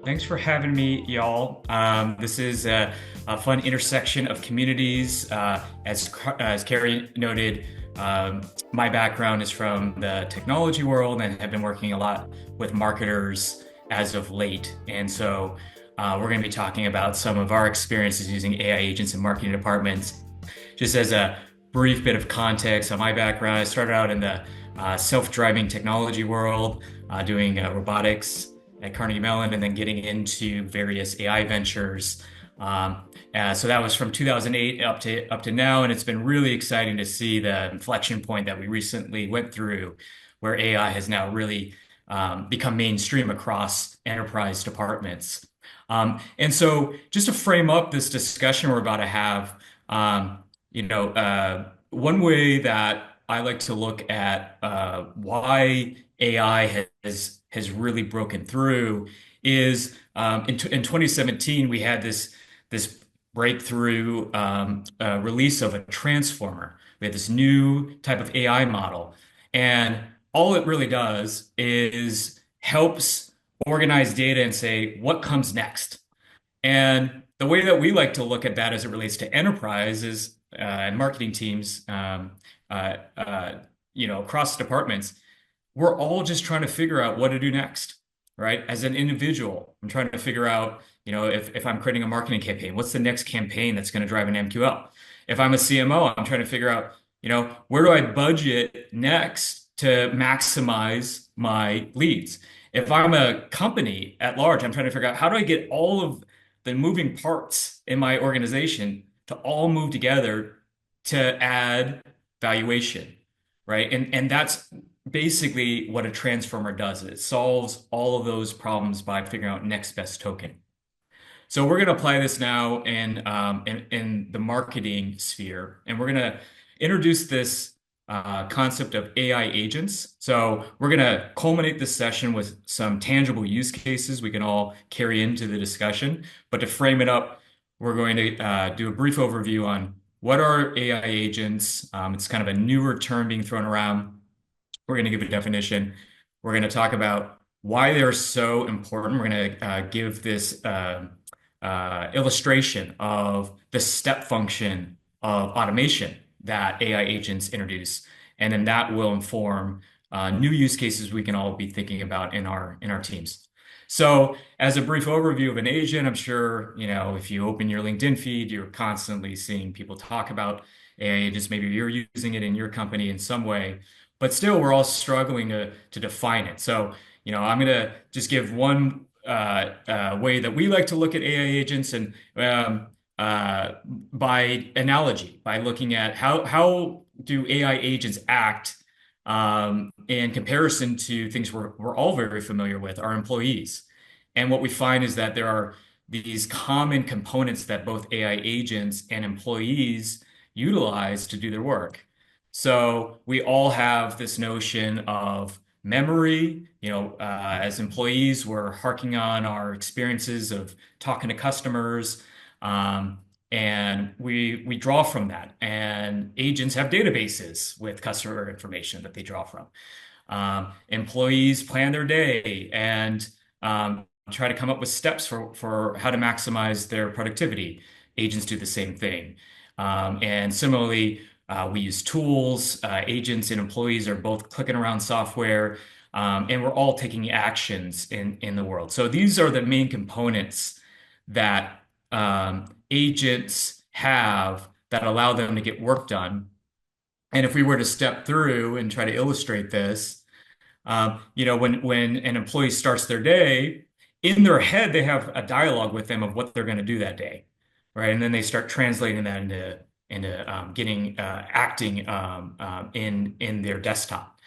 Thanks for having me, y'all. This is a fun intersection of communities. As Carrie noted, my background is from the technology world and have been working a lot with marketers as of late. And so we're going to be talking about some of our experiences using AI agents in marketing departments. Just as a brief bit of context on my background, I started out in the self-driving technology world, doing robotics at Carnegie Mellon, and then getting into various AI ventures. So that was from 2008 up to now, and it's been really exciting to see the inflection point that we recently went through, where AI has now really become mainstream across enterprise departments. And so, just to frame up this discussion we're about to have, one way that I like to look at why AI has really broken through is in 2017 we had this breakthrough release of a transformer. We had this new type of AI model, and all it really does is helps organize data and say what comes next. And the way that we like to look at that as it relates to enterprises and marketing teams, uh, uh, across departments, we're all just trying to figure out what to do next, right? As an individual, I'm trying to figure out, if I'm creating a marketing campaign, what's the next campaign that's going to drive an MQL? If I'm a CMO, I'm trying to figure out, where do I budget next to maximize my leads? If I'm a company at large, I'm trying to figure out how do I get all of the moving parts in my organization to all move together to add valuation, right? And that's basically what a transformer does. It solves all of those problems by figuring out next best token. So we're going to apply this now in the marketing sphere, and we're going to introduce this concept of AI agents. So we're going to culminate this session with some tangible use cases we can all carry into the discussion. But to frame it up, we're going to do a brief overview on what are AI agents. It's kind of a newer term being thrown around. We're going to give a definition. We're going to talk about why they're so important. We're going to give this illustration of the step function of automation that AI agents introduce, and then that will inform new use cases we can all be thinking about in our teams. So, as a brief overview of an agent, I'm sure if you open your LinkedIn feed, you're constantly seeing people talk about AI agents. Maybe you're using it in your company in some way, but still, we're all struggling to define it. So, I'm going to just give one way that we like to look at AI agents, and by analogy, by looking at how do AI agents act in comparison to things we're all very familiar with, our employees. And what we find is that there are these common components that both AI agents and employees utilize to do their work. So we all have this notion of memory. As employees, we're harking on our experiences of talking to customers, and we draw from that. And agents have databases with customer information that they draw from. Employees plan their day and try to come up with steps for how to maximize their productivity. Agents do the same thing. And similarly, we use tools. Agents and employees are both clicking around software, and we're all taking actions in the world. So these are the main components that agents have that allow them to get work done. And if we were to step through and try to illustrate this, when an employee starts their day, in their head they have a dialogue with them of what they're going to do that day, right? And then they start translating that into getting acting in their desktop.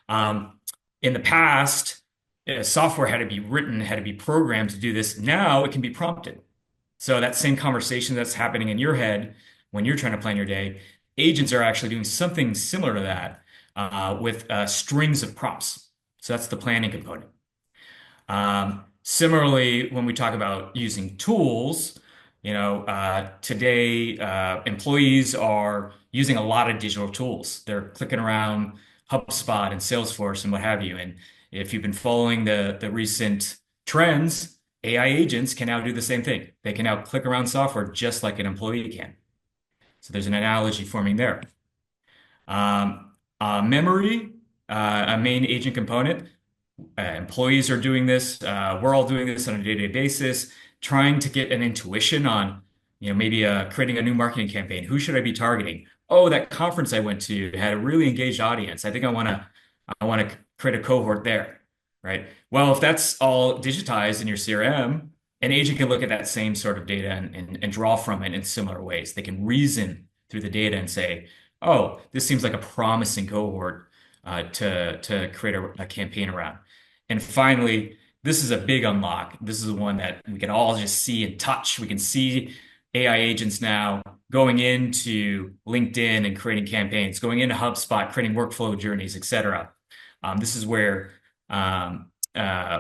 In the past, software had to be written, had to be programmed to do this. Now it can be prompted. So that same conversation that's happening in your head when you're trying to plan your day, agents are actually doing something similar to that with strings of prompts. So that's the planning component. Similarly, when we talk about using tools, today employees are using a lot of digital tools. They're clicking around HubSpot and Salesforce and what have you. And if you've been following the recent trends, AI agents can now do the same thing. They can now click around software just like an employee can. So there's an analogy forming there. Memory, a main agent component. Employees are doing this. We're all doing this on a day-to-day basis, trying to get an intuition on, maybe creating a new marketing campaign. Who should I be targeting? Oh, that conference I went to had a really engaged audience. I think I want to create a cohort there, right? Well, if that's all digitized in your CRM, an agent can look at that same sort of data and draw from it in similar ways. They can reason through the data and say, oh, this seems like a promising cohort to create a campaign around. And finally, this is a big unlock. This is the one that we can all just see and touch. We can see AI agents now going into LinkedIn and creating campaigns, going into HubSpot, creating workflow journeys, etc. This is where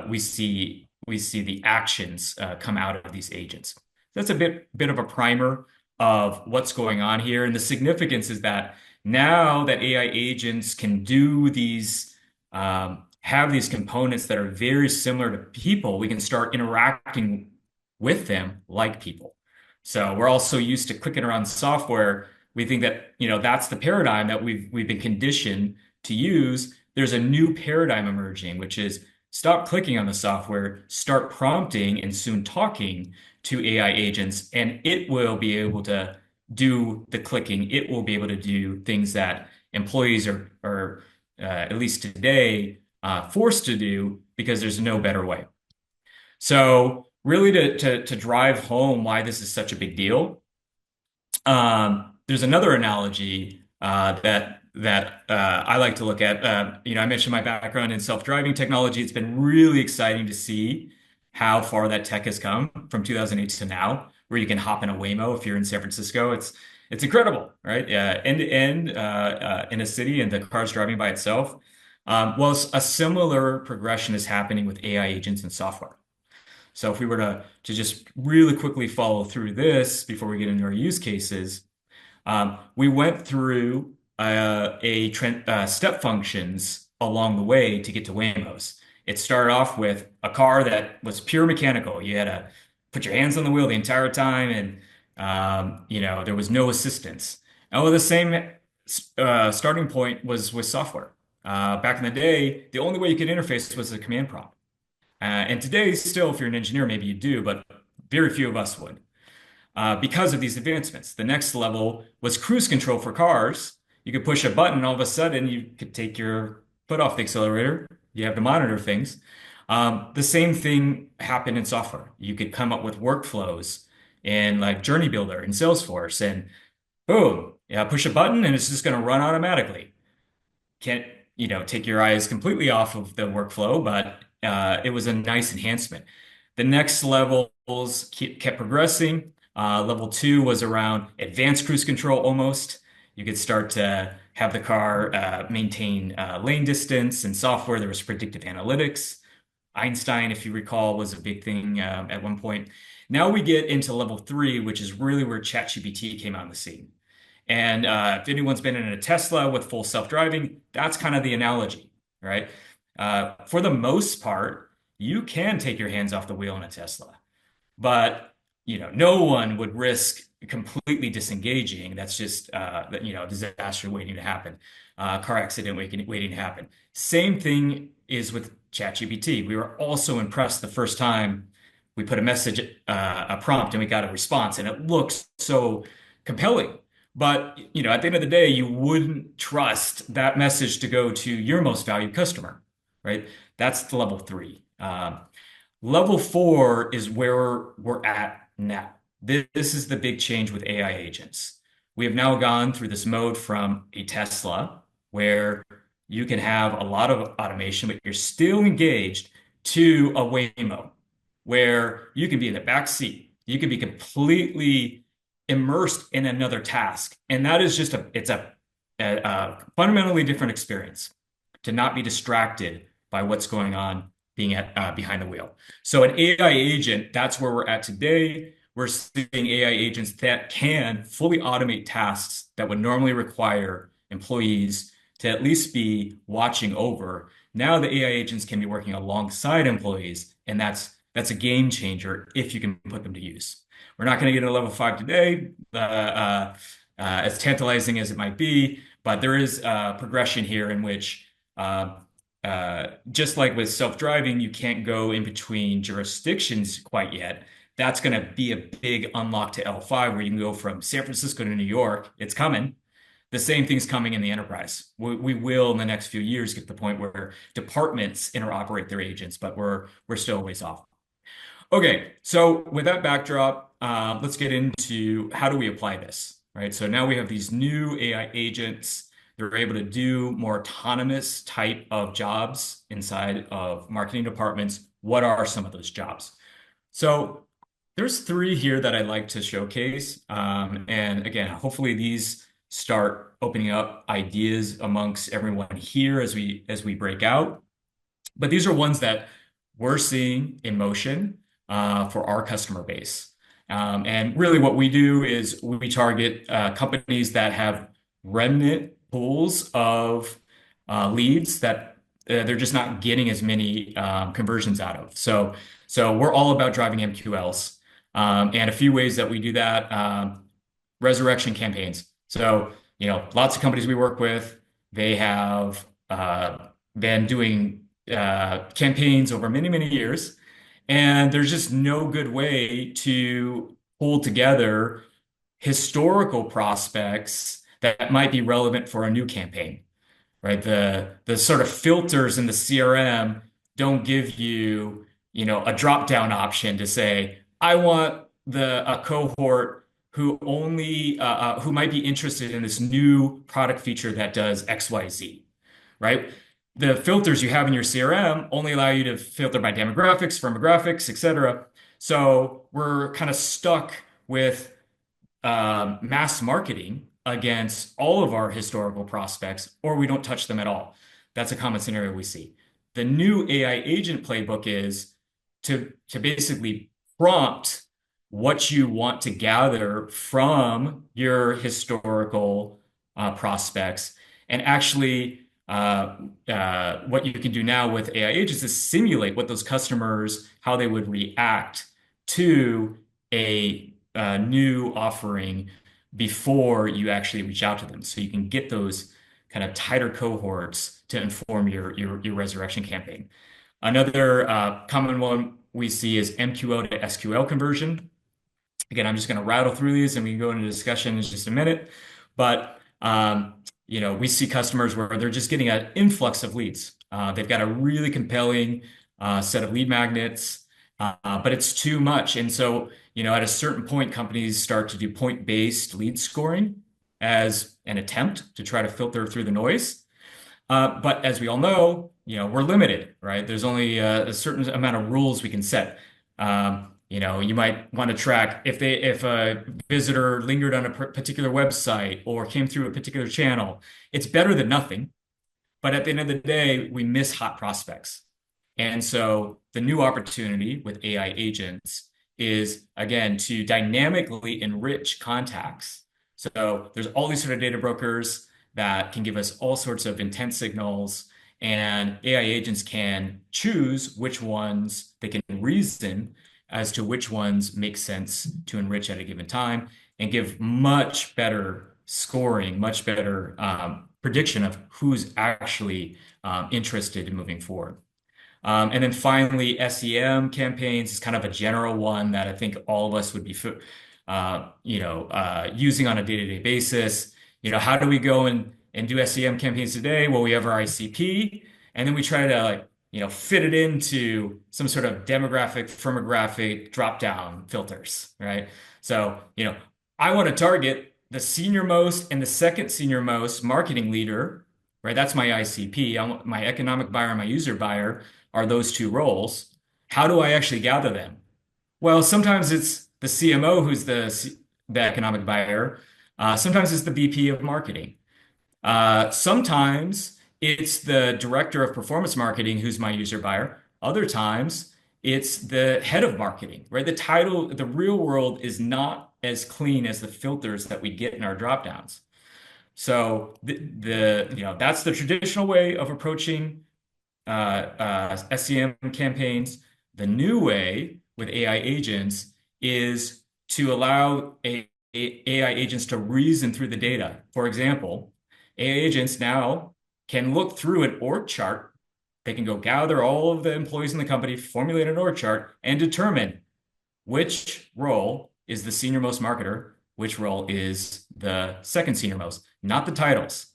we see the actions come out of these agents. That's a bit of a primer of what's going on here, and the significance is that now that AI agents can do these, have these components that are very similar to people, we can start interacting with them like people. So we're all so used to clicking around software, we think that that's the paradigm that we've been conditioned to use. There's a new paradigm emerging, which is stop clicking on the software, start prompting and soon talking to AI agents, and it will be able to do the clicking. It will be able to do things that employees are at least today, forced to do because there's no better way. So really to drive home why this is such a big deal, there's another analogy that I like to look at. I mentioned my background in self-driving technology. It's been really exciting to see how far that tech has come from 2008 to now, where you can hop in a Waymo if you're in San Francisco. It's incredible, right? End to end in a city, and the car's driving by itself. Well, a similar progression is happening with AI agents and software. So if we were to just really quickly follow through this before we get into our use cases, we went through step functions along the way to get to Waymos. It started off with a car that was pure mechanical. You had to put your hands on the wheel the entire time, and there was no assistance. And well, the same starting point was with software. Back in the day, the only way you could interface was a command prompt. And today, still, if you're an engineer, maybe you do, but very few of us would. Because of these advancements. The next level was cruise control for cars. You could push a button, and all of a sudden, you could take your foot off the accelerator. You have to monitor things. The same thing happened in software. You could come up with workflows in like Journey Builder in Salesforce, and boom, yeah, push a button, and it's just going to run automatically. Can't, take your eyes completely off of the workflow, but it was a nice enhancement. The next levels kept progressing. Level 2 was around advanced cruise control almost. You could start to have the car maintain lane distance, and software. There was predictive analytics. Einstein, if you recall, was a big thing at one point. Now we get into level 3, which is really where ChatGPT came on the scene. And if anyone's been in a Tesla with full self-driving, that's kind of the analogy, right? For the most part, you can take your hands off the wheel in a Tesla, but no one would risk completely disengaging. That's just disaster waiting to happen, car accident waiting to happen. Same thing is with ChatGPT. We were also impressed the first time we put a prompt, and we got a response, and it looks so compelling. But at the end of the day, you wouldn't trust that message to go to your most valued customer, right? That's the level 3. Level 4 is where we're at now. This is the big change with AI agents. We have now gone through this mode from a Tesla, where you can have a lot of automation, but you're still engaged, to a Waymo, where you can be in the back seat. You can be completely immersed in another task. And that is just a fundamentally different experience, to not be distracted by what's going on being behind the wheel. So an AI agent, that's where we're at today. We're seeing AI agents that can fully automate tasks that would normally require employees to at least be watching over. Now the AI agents can be working alongside employees, and that's that's a game changer if you can put them to use. We're not going to get into level five today, as tantalizing as it might be, but there is progression here in which, just like with self-driving, you can't go in between jurisdictions quite yet. That's going to be a big unlock to L5 where you can go from San Francisco to New York. It's coming. The same thing's coming in the enterprise. We will in the next few years get to the point where departments interoperate their agents, but we're still a ways off. Okay, so with that backdrop, let's get into how do we apply this, right? So now we have these new AI agents. They're able to do more autonomous type of jobs inside of marketing departments. What are some of those jobs? So there's three here that I'd like to showcase. And again, hopefully these start opening up ideas amongst everyone here as we break out. But these are ones that we're seeing in motion for our customer base. And really what we do is we target companies that have remnant pools of leads that they're just not getting as many conversions out of. So we're all about driving MQLs. And a few ways that we do that, resurrection campaigns. So, lots of companies we work with, they have been doing campaigns over many, many years, and there's just no good way to pull together historical prospects that might be relevant for a new campaign, right? The sort of filters in the CRM don't give you, a drop down option to say, I want a cohort who might be interested in this new product feature that does XYZ, right? The filters you have in your CRM only allow you to filter by demographics, firmographics, etc. So we're kind of stuck with mass marketing against all of our historical prospects, or we don't touch them at all. That's a common scenario we see. The new AI agent playbook is to basically prompt what you want to gather from your historical prospects. And actually, what you can do now with AI agents is simulate what those customers, how they would react to a new offering before you actually reach out to them. So you can get those kind of tighter cohorts to inform your resurrection campaign. Another common one we see is MQL to SQL conversion. Again, I'm just going to rattle through these and we can go into discussion in just a minute. But we see customers where they're just getting an influx of leads. They've got a really compelling set of lead magnets, but it's too much. And so, at a certain point, companies start to do point-based lead scoring as an attempt to try to filter through the noise. But as we all know, we're limited, right? There's only a certain amount of rules we can set. You might want to track if a visitor lingered on a particular website or came through a particular channel. It's better than nothing, but at the end of the day, we miss hot prospects. And so the new opportunity with AI agents is, again, to dynamically enrich contacts. So there's all these sort of data brokers that can give us all sorts of intent signals, and AI agents can choose which ones they can reason as to which ones make sense to enrich at a given time and give much better scoring, much better prediction of who's actually interested in moving forward. And then finally, SEM campaigns is kind of a general one that I think all of us would be, using on a day-to-day basis. How do we go and do SEM campaigns today? Well, we have our ICP, and then we try to fit it into some sort of demographic, firmographic drop-down filters, right? So, I want to target the senior most and the second senior most marketing leader, right? That's my ICP. My economic buyer and my user buyer are those two roles. How do I actually gather them? Well, sometimes it's the CMO who's the economic buyer. Sometimes it's the VP of marketing. Sometimes it's the director of performance marketing who's my user buyer. Other times it's the head of marketing, right? The title, the real world is not as clean as the filters that we get in our dropdowns. So that's the traditional way of approaching SEM campaigns. The new way with AI agents is to allow AI agents to reason through the data. For example, AI agents now can look through an org chart. They can go gather all of the employees in the company, formulate an org chart, and determine which role is the senior most marketer, which role is the second senior most, not the titles.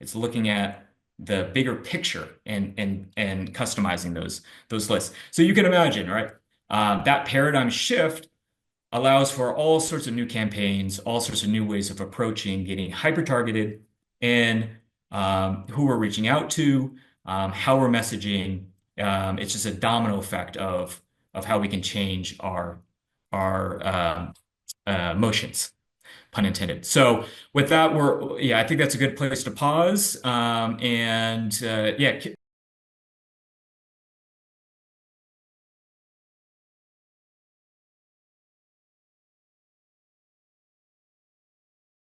It's looking at the bigger picture and customizing those lists. So you can imagine, right? That paradigm shift allows for all sorts of new campaigns, all sorts of new ways of approaching, getting hyper targeted in who we're reaching out to, how we're messaging. It's just a domino effect of how we can change our motions, pun intended. So with that, yeah, I think that's a good place to pause. And yeah,